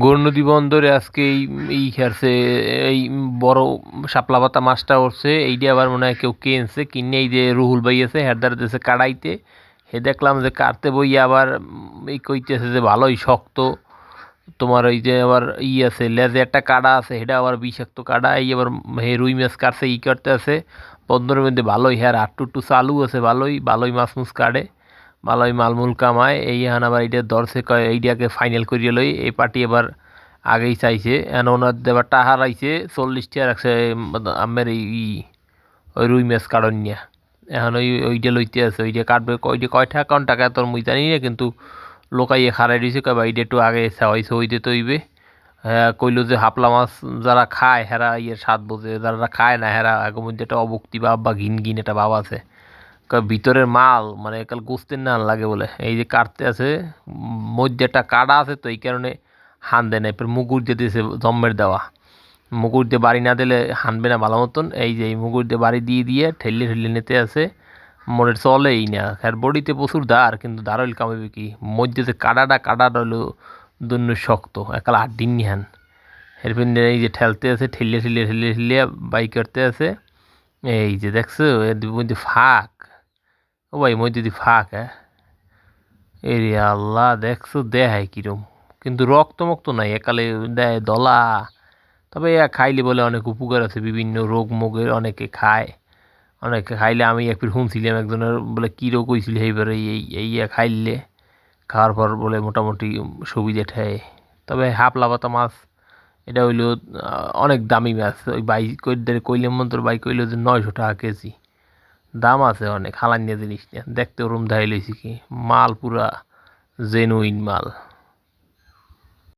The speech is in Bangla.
গৌরনদী বন্দরে আজকে এই খেরছে এই বড় শাপলা পাতা মাছটা উঠছে। এইটা আবার মনে হয় কেউ কিনছে, কিনে এই যে রুহুল ভাই আছে হেদার দিয়েছে কাড়াইতে। হে দেখলাম যে কাটতে বই আবার এই কইতেছে যে ভালোই শক্ত। তোমার ওই যে আবার আছে লেজে একটা কাটা আছে, সেটা আবার বিষাক্ত কাটা। এই আবার হে রুই মাছ কাটছে করতে আছে বন্দরের মধ্যে। ভালোই হ্যাঁ আটটু একটু চালু আছে, ভালোই ভালোই মাছ মুছ কাটে, ভালোই মালমূল কামায়। এই হান আবার এইটা ধরছে, কয় এইটাকে ফাইনাল করিয়ে লই। এই পার্টি এবার আগেই চাইছে, এন ওনার দেবার টাহার আইছে 40 টাকা রাখছে আমের এই ওই রুই মাছ কাটন নিয়া। এখন ওইটা লইতে আছে, ওইটা কাটবে। ওইটা কয় টাকা কোন টাকা তোর মুই জানি না, কিন্তু লোকাইয়ে খারাই দিয়েছে, কয় এইটা একটু আগে চাইছে ওই দিতে হইবে। হ্যাঁ কইলো যে হাপলা মাছ যারা খায় হেরা স্বাদ বোঝে, যারা খায় না হেরা আগের মধ্যে একটা অভুক্তি ভাব বা ঘিন ঘিন একটা ভাব আছে। ভিতরের মাল মানে কাল গোস্তের না লাগে বলে এই যে কাটতে আছে। মধ্যে একটা কাটা আছে, তো এই কারণে হান দেয় না। এরপর মুগুর দিয়ে দিয়েছে জম্মের দেওয়া, মুগুর দিয়ে বাড়ি না দিলে হানবে না ভালো মতন। এই যে এই মুগুর দিয়ে বাড়ি দিয়ে দিয়ে ঠেললে ঠেললে নিতে আছে, মনে চলেই না। আর বডিতে প্রচুর ধার, কিন্তু ধার হইলে কামাবে কি। মধ্যে যে কাটাটা হইলো দন্য শক্ত, একাল আড্ডিন নিহান। এরপর এই যে ঠেলতে আছে, ঠেললে বাই করতে আছে। এই যে দেখছো এর মধ্যে ফাঁক, ও ভাই মধ্যে দি ফাঁক। হ্যাঁ এরে আল্লাহ দেখছো দেখায় কিরম, কিন্তু রক্ত মুক্ত নাই, একালে দেয় দলা। তবে এ খাইলে বলে অনেক উপকার আছে, বিভিন্ন রোগ মোগের অনেকে খায়। অনেকে খাইলে আমি একবার শুনছিলাম একজনের বলে কী রোগ হয়েছিল এইবারে এই খাইলে, খাওয়ার পর বলে মোটামুটি সুবিধে ঠায়। তবে হাপলা পাতা মাছ এটা হইলো অনেক দামি মাছ। ওই বাই কইলে মন্তর বাই কইলো যে 900 টাকা কেজি। দাম আছে অনেক, হালান্যা জিনিস নিয়ে দেখতে ওরম ধাই লইছি কি মাল, পুরা জেনুইন মাল।